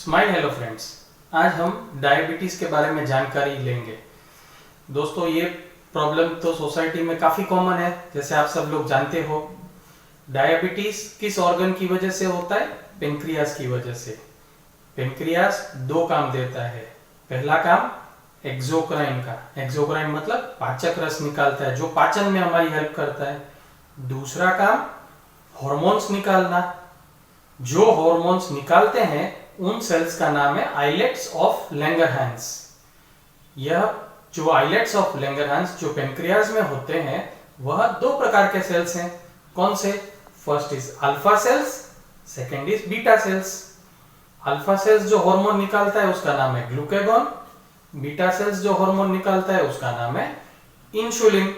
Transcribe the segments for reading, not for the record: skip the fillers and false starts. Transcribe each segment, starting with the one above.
Smile hello friends. आज हम diabetes के बारे में जानकारी लेंगे। दोस्तों, ये प्रॉब्लम तो सोसाइटी में काफ़ी कॉमन है, जैसे आप सब लोग जानते हो। डायबिटीज़ किस ऑर्गन की वजह से होता है? पेनक्रियास की वजह से। पेनक्रियास दो काम देता है। पहला काम एक्सोक्राइन का, एक्सोक्राइन मतलब पाचक रस निकालता है, जो पाचन में हमारी हेल्प करता है। दूसरा काम हॉर्मोन्स निकालना। जो हॉर्मोन्स निकालते हैं उन सेल्स का नाम है आइलेट्स ऑफ लैंगरहांस। यह जो आइलेट्स ऑफ लैंगरहांस जो पेनक्रियाज में होते हैं, वह दो प्रकार के सेल्स हैं। कौन से? First is alpha cells, second is beta cells. Alpha cells जो हार्मोन निकालता है उसका नाम है ग्लूकागॉन। बीटा सेल्स जो हार्मोन निकालता है उसका नाम है इंसुलिन।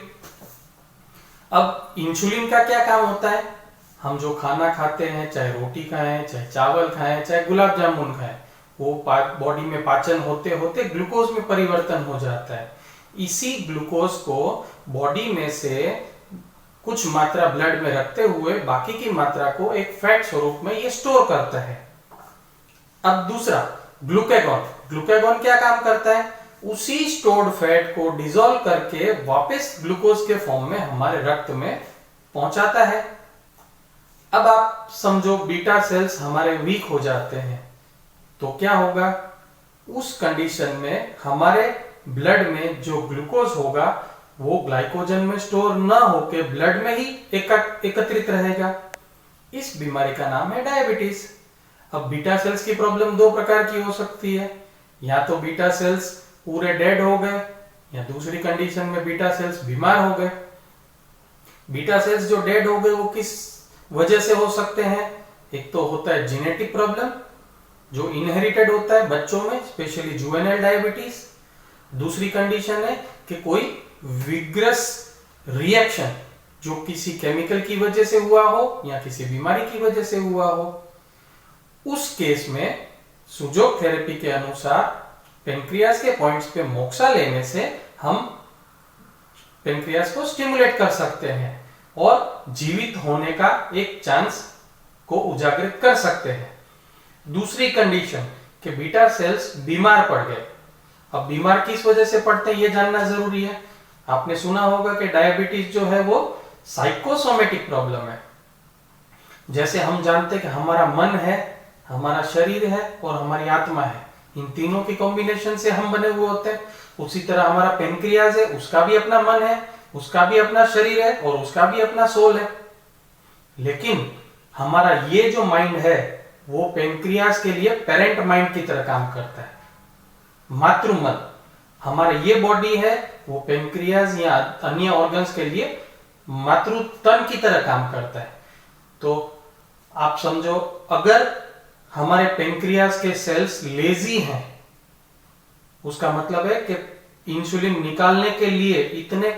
अब इंसुलिन का क्या काम होता है? हम जो खाना खाते हैं, चाहे रोटी खाएं, चाहे चावल खाएं, चाहे गुलाब जामुन खाएं, वो बॉडी में पाचन होते होते ग्लूकोज में परिवर्तन हो जाता है। इसी ग्लूकोज को बॉडी में से कुछ मात्रा ब्लड में रखते हुए बाकी की मात्रा को एक फैट स्वरूप में ये स्टोर करता है। अब दूसरा ग्लूकागॉन। ग्लूकागॉन क्या काम करता है? उसी स्टोर्ड फैट को डिसॉल्व करके वापस ग्लूकोज के फॉर्म में हमारे रक्त में पहुंचाता है। अब आप समझो बीटा सेल्स हमारे वीक हो जाते हैं, तो क्या होगा? उस कंडीशन में हमारे ब्लड में जो ग्लूकोज होगा वो ग्लाइकोजन में स्टोर ना होके ब्लड में ही एकत्रित रहेगा। इस बीमारी का नाम है डायबिटीज। अब बीटा सेल्स की प्रॉब्लम दो प्रकार की हो सकती है। या तो बीटा सेल्स पूरे डेड हो गए, या दूसरी कंडीशन में बीटा सेल्स बीमार हो गए। बीटा सेल्स जो डेड हो गए वो किस वजह से हो सकते हैं? एक तो होता है जेनेटिक प्रॉब्लम जो इनहेरिटेड होता है बच्चों में, स्पेशली जुवेनाइल डायबिटीज। दूसरी कंडीशन है कि कोई विग्रस रिएक्शन जो किसी केमिकल की वजह से हुआ हो या किसी बीमारी की वजह से हुआ हो। उस केस में सुजोग थेरेपी के अनुसार पेनक्रियास के पॉइंट्स पे मोक्सा लेने से हम पेनक्रियास को स्टिमुलेट कर सकते हैं और जीवित होने का एक चांस को उजागर कर सकते हैं। दूसरी कंडीशन कि बीटा सेल्स बीमार पड़ गए। अब बीमार किस वजह से पड़ते हैं ये जानना जरूरी है। आपने सुना होगा कि डायबिटीज जो है वो साइकोसोमेटिक प्रॉब्लम है। जैसे हम जानते हैं कि हमारा मन है, हमारा शरीर है और हमारी आत्मा है, इन तीनों की कॉम्बिनेशन से हम बने हुए होते हैं। उसी तरह हमारा पेनक्रियाज है, उसका भी अपना मन है, उसका भी अपना शरीर है और उसका भी अपना सोल है। लेकिन हमारा ये जो माइंड है वो पेनक्रियास के लिए पेरेंट माइंड की तरह काम करता है, मातृ मन। हमारा ये बॉडी है वो पेनक्रियास या अन्य ऑर्गन्स के लिए मातृ तन की तरह काम करता है। तो आप समझो, अगर हमारे पेनक्रियास के सेल्स लेजी हैं, उसका मतलब है कि इंसुलिन निकालने के लिए इतने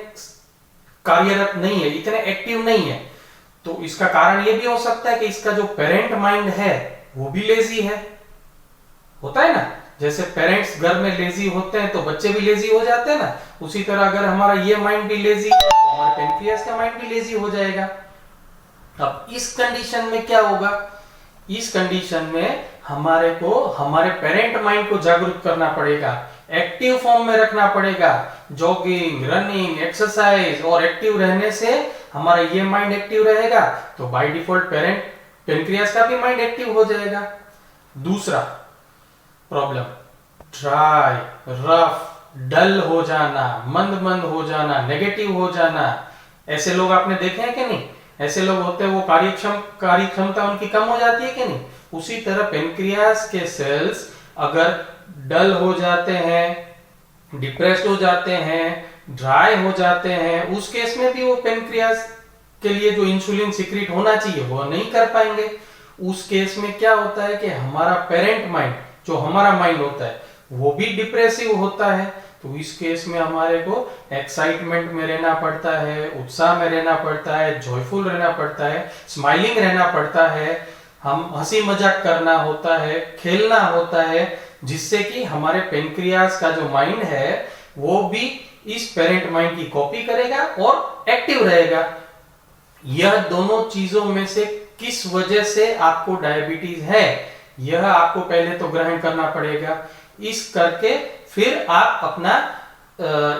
कार्यरत नहीं है, इतने एक्टिव नहीं है। तो इसका कारण यह भी हो सकता है कि इसका जो पेरेंट माइंड है वो भी लेजी है। होता है ना, जैसे पेरेंट्स घर में लेजी होते हैं तो बच्चे भी लेजी हो जाते हैं ना। उसी तरह अगर हमारा ये माइंड भी लेजी है तो हमारे पेनक्रियास का माइंड भी लेजी हो जाएगा। अब इस कंडीशन में क्या होगा? इस कंडीशन में हमारे को हमारे पेरेंट माइंड को जागरूक करना पड़ेगा, एक्टिव फॉर्म में रखना पड़ेगा। जॉगिंग, रनिंग, एक्सरसाइज और एक्टिव रहने से हमारा ये माइंड एक्टिव रहेगा, तो बाय डिफॉल्ट पेनक्रियास का भी माइंड एक्टिव हो जाएगा। दूसरा प्रॉब्लम, ड्राई, रफ, डल हो जाना, मंद मंद हो जाना, नेगेटिव हो जाना। ऐसे लोग आपने देखे हैं कि नहीं? ऐसे लोग होते हैं वो कार्य क्षमता उनकी कम हो जाती है कि नहीं? उसी तरह पेनक्रियास के सेल्स अगर डल हो जाते हैं, डिप्रेस्ड हो जाते हैं, ड्राई हो जाते हैं, उस केस में भी वो पेनक्रियास के लिए जो इंसुलिन सिक्रीट होना चाहिए वो नहीं कर पाएंगे। उस केस में क्या होता है कि हमारा पेरेंट माइंड, जो हमारा माइंड होता है, वो भी डिप्रेसिव होता है। तो इस केस में हमारे को एक्साइटमेंट में रहना पड़ता है, उत्साह में रहना पड़ता है, जॉयफुल रहना पड़ता है, स्माइलिंग रहना पड़ता है, हम हंसी मजाक करना होता है, खेलना होता है, जिससे कि हमारे पेनक्रियास का जो माइंड है वो भी इस पेरेंट माइंड की कॉपी करेगा और एक्टिव रहेगा। यह दोनों चीजों में से किस वजह से आपको डायबिटीज है, यह आपको पहले तो ग्रहण करना पड़ेगा। इस करके फिर आप अपना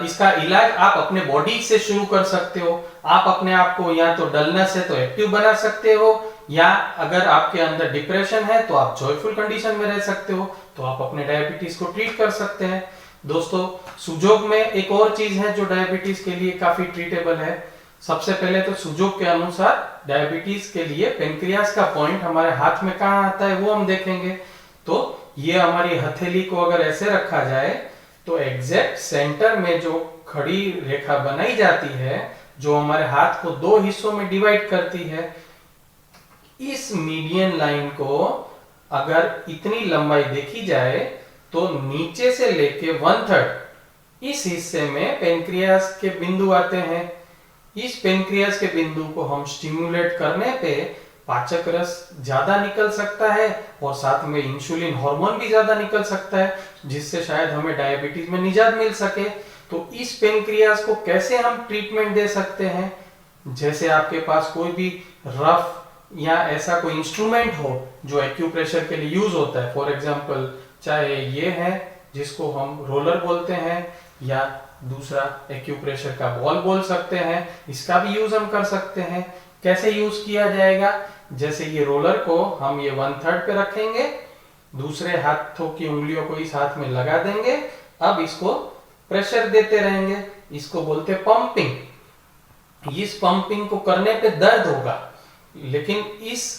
इसका इलाज आप अपने बॉडी से शुरू कर सकते हो। आप अपने आप को या तो डलनेस है तो एक्टिव बना सकते हो, या अगर आपके अंदर डिप्रेशन है तो आप जॉयफुल कंडीशन में रह सकते हो, तो आप अपने डायबिटीज को ट्रीट कर सकते हैं। दोस्तों, सुजोग में एक और चीज है जो डायबिटीज के लिए काफी ट्रीटेबल है। सबसे पहले तो सुजोग के अनुसार डायबिटीज के लिए पेनक्रियास का पॉइंट हमारे हाथ में कहाँ आता है वो हम देखेंगे। तो ये हमारी हथेली को अगर ऐसे रखा जाए तो एग्जैक्ट सेंटर में जो खड़ी रेखा बनाई जाती है, जो हमारे हाथ को दो हिस्सों में डिवाइड करती है, इस मीडियन लाइन को अगर इतनी लंबाई देखी जाए तो नीचे से लेके 1/3 इस हिस्से में पेनक्रियास के बिंदु आते हैं। इस पेनक्रियास के बिंदु को हम स्टिमुलेट करने पे पाचक रस ज्यादा निकल सकता है और साथ में इंसुलिन हार्मोन भी ज्यादा निकल सकता है, जिससे शायद हमें डायबिटीज में निजात मिल सके। तो इस पेनक्रियास को कैसे हम ट्रीटमेंट दे सकते हैं? जैसे आपके पास कोई भी रफ या ऐसा कोई इंस्ट्रूमेंट हो जो एक्यूप्रेशर के लिए यूज होता है, फॉर एग्जांपल चाहे ये है जिसको हम रोलर बोलते हैं, या दूसरा एक्यूप्रेशर का बॉल बोल सकते हैं, इसका भी यूज हम कर सकते हैं। कैसे यूज किया जाएगा? जैसे ये रोलर को हम ये 1/3 पे रखेंगे, दूसरे हाथों की उंगलियों को इस हाथ में लगा देंगे, अब इसको प्रेशर देते रहेंगे, इसको बोलते हैं पंपिंग। इस पंपिंग को करने पे दर्द होगा, लेकिन इस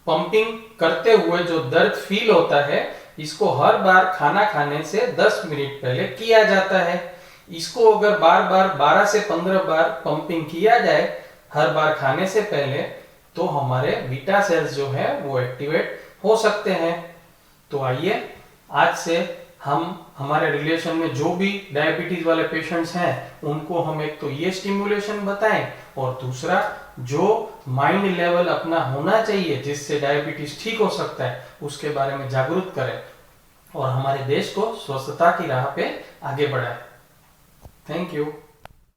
पंपिंग करते हुए जो दर्द फील होता है, इसको हर बार खाना खाने से 10 मिनट पहले किया जाता है। इसको अगर बार बार 12 से 15 बार पंपिंग किया जाए हर बार खाने से पहले, तो हमारे बीटा सेल्स जो है वो एक्टिवेट हो सकते हैं। तो आइए आज से हम हमारे रिलेशन में जो भी डायबिटीज वाले पेशेंट्स हैं उनको हम एक तो ये स्टिमुलेशन बताएं, और दूसरा जो माइंड लेवल अपना होना चाहिए जिससे डायबिटीज ठीक हो सकता है उसके बारे में जागरूक करें और हमारे देश को स्वस्थता की राह पे आगे बढ़ाएं। Thank you.